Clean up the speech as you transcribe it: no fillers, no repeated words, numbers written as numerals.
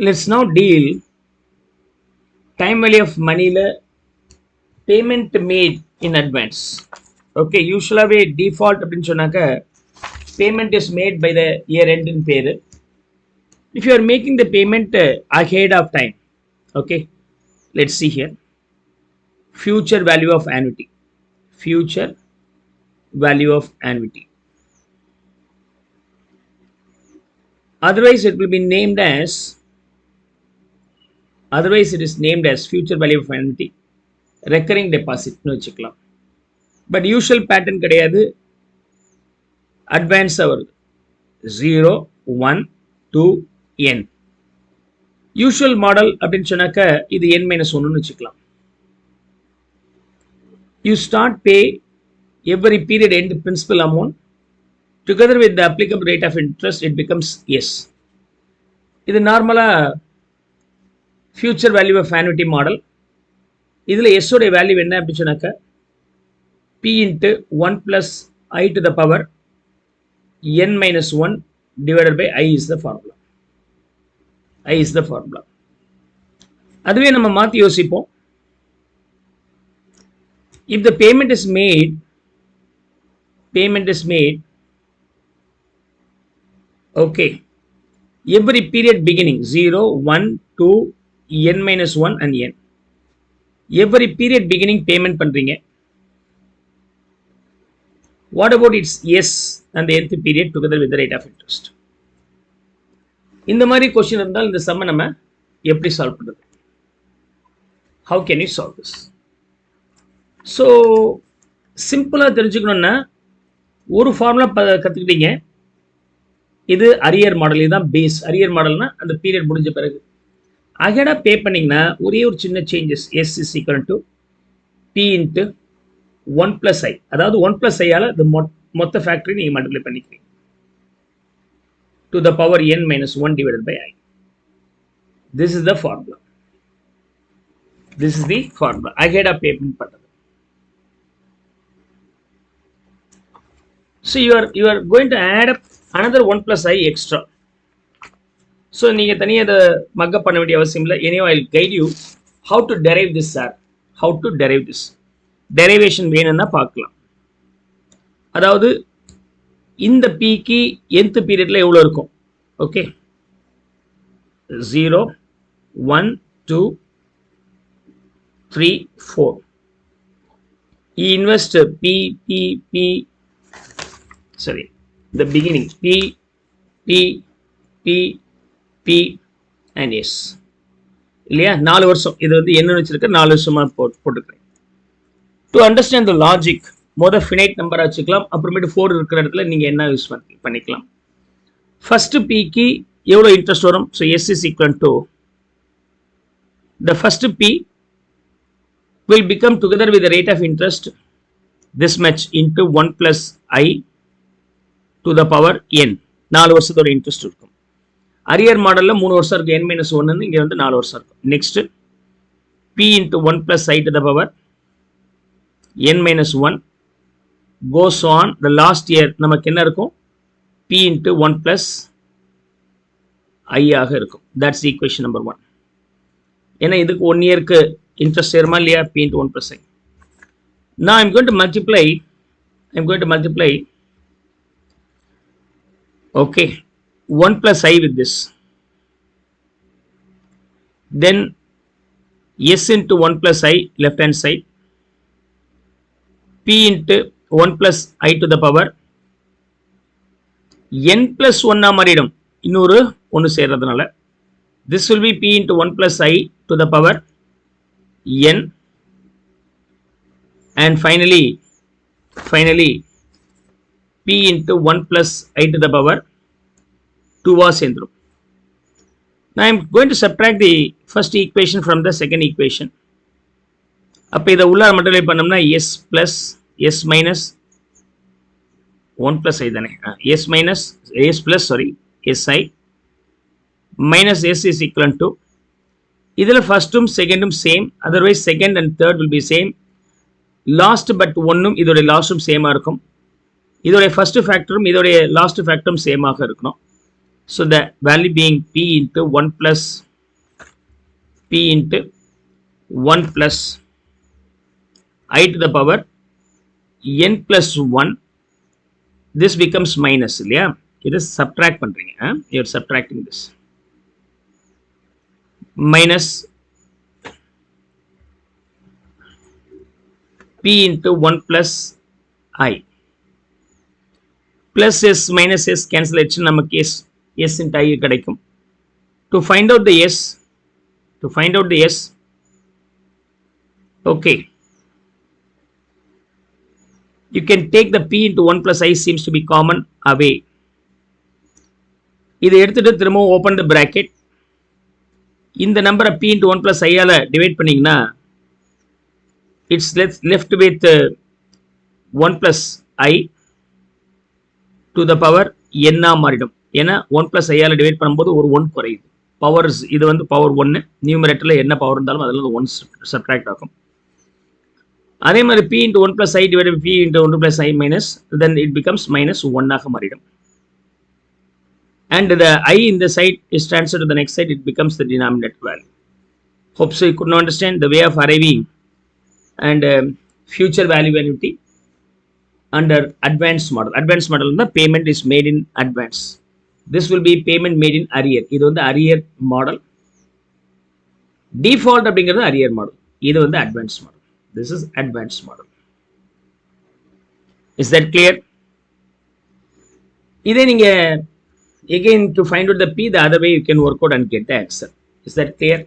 Let's now deal time value of money payment made in advance. Okay, usually default அப்படின்னு சொன்னாக்க payment is made by the year end in பேரு. If you are making the payment ahead of time, okay, let's see here. Future value of annuity. Future value of annuity. Otherwise, it will be named as. Otherwise, it is named as future value of annuity. Recurring deposit னு வச்சுக்கலாம். But usual pattern கிடையாது. Advance வருது. 0, 1, 2, n. Usual model அப்படின்னு சொன்னாக்க இது n-1 வச்சுக்கலாம். You start pay every period end principal amount together with the applicable rate of interest, it becomes S. இது நார்மலா future value of annuity model. இதில் S உடைய வேல்யூ என்ன அப்படின்னு சொன்னாக்க P into 1 plus I to the power n minus 1 divided by I is the formula. I is the formula. அதுவே நம்ம மாற்றி யோசிப்போம். If the payment is made, okay, every period beginning 0, 1, 2, n minus 1 and n. Every period beginning payment பண்றீங்க. What about its S and the nth period together with the rate of interest? இந்த மாதிரி question இருந்தால் இந்த சம்ம நம்ம எப்படி solve பண்றது? How can you solve this? So சிம்பிளா தெரிஞ்சுக்கணும்னா ஒரு ஃபார்முலா கத்துக்கிட்டீங்க. இது அரியர் மாடல், இதுதான் பேஸ். அரியர் மாடல்னா அந்த பீரியட் முடிஞ்ச பிறகு அகடா பே பண்ணீங்கன்னா ஒரே ஒரு சின்ன changes. S is equal to P into 1 plus I. அதாவது 1 plus I ஆல the மொத்த ஃபேக்டரி நீங்க மல்டிப்ளை பண்ணிக்கிறீங்க to the power n minus 1 divided by I. This is the formula. This is the formula. அகடா பேமெண்ட் பண்றது. So you are going to add up another 1 plus I extra. So நீங்க தனியா இத mug up பண்ண வேண்டிய அவசியம் இல்லை. Anyway, I'll guide you how to derive this, sir. How to derive this. Derivation வேணும்னா பார்க்கலாம். அதாவது இந்த P க்கு nth பீரியட்ல எவ்வளவு இருக்கும்? Okay, 0, 1, 2, 3, 4. Invest the beginning P and S இல்லையா? 4 வருஷம். இது வந்து என்ன வச்சிருக்க 4 வருஷமா போட்டுக்கிறேன். டு அண்டர்ஸ்டாண்ட் த லாஜிக் மொதல் ஃபினைட் நம்பர் வச்சுக்கலாம். அப்புறமேட்டு 4 இருக்கிற இடத்துல நீங்க என்ன யூஸ் பண்ணிக்கலாம். ஃபர்ஸ்ட் Pக்கு எவ்வளவு இன்ட்ரெஸ்ட் வரும்? So S is equal to the first P will become together with the rate of interest this much into 1 plus I to the power n. 4 வருஷத்தோட இன்ட்ரெஸ்ட் இருக்கும். அரியர் மாடல்ல 3 வருஷம் இருக்கு. n minus 1 இங்க வந்து 4 வருஷம் இருக்கும். Next P into 1 plus I to the power n minus 1 goes on. The last year நமக்கு என்ன இருக்கும்? P into 1 plus I ஆக இருக்கும். That's equation number 1. ஏன்னா இதுக்கு 1 இயருக்கு இன்ட்ரெஸ்ட் சேருமா இல்லையா? P into 1 plus I. Now I'm going to multiply. Okay, 1 plus I with this. Then S into 1 plus I left hand side. P into 1 plus I to the power n plus 1 மாறிடும். இன்னொரு ஒன்று சேர்றதுனால this will be P into 1 plus I to the power n, and finally P into 1 plus I to the power 2 was சேர்ந்துரும். Now I am going to subtract the first equation from the second equation. அப்ப இதை உள்ளார multiply பண்ணோம்னா S plus S minus 1 plus I தானே, S minus S plus SI minus S is equal to, இதில் ஃபர்ஸ்டும் செகண்டும் same, otherwise second and third will be same. Last but ஒன்னும் இதோடைய லாஸ்டும் சேமாக இருக்கும். இதோடைய ஃபர்ஸ்ட் ஃபேக்டரும் இதோடைய லாஸ்ட் ஃபேக்டரும் சேமாக இருக்கணும். So the value being P into 1 plus p into 1 plus I to the power n plus 1. This becomes minus இல்லையா? இது subtract பண்றீங்க. You're subtracting this. Minus p into 1 plus I. Plus s minus s cancel ஆயிடுச்சு, நமக்கு s into I கிடைக்கும். To find out the s, okay, you can take the p into 1 plus I seems to be common away. இதை எடுத்துட்டு திரும்பவும் open the bracket. இந்த நம்பரை p into 1 plus I ஆல divide பண்ணீங்கன்னா it's left with 1 plus I to the power n ஆ மாறிடும். ஏன்னா 1 plus I ஆல டிவைட் பண்ணும்போது ஒரு 1 குறையுது. பவர்ஸ் இது வந்து பவர் 1, நியூமரேட்டர்ல என்ன பவர் இருந்தாலும் அதில் 1 சப்ட்ராக்ட் ஆகும். அதே மாதிரி p into 1 plus I divided by p into 1 plus I minus, then it becomes minus 1 ஆக மாறிடும். And the I in the side is transferred to the next side, it becomes the denominator value. Hope so you could understand the way of arriving and future value annuity under advanced model. Advanced model, the payment is made in advance. This will be payment made in arrear. இது வந்து arrear model. Default அப்படிங்கிறது arrear model. இது வந்து advanced model. This is advanced model. Is that clear? இதே நீங்க again to find out the p, the other way you can work out and get the answer. Is that clear?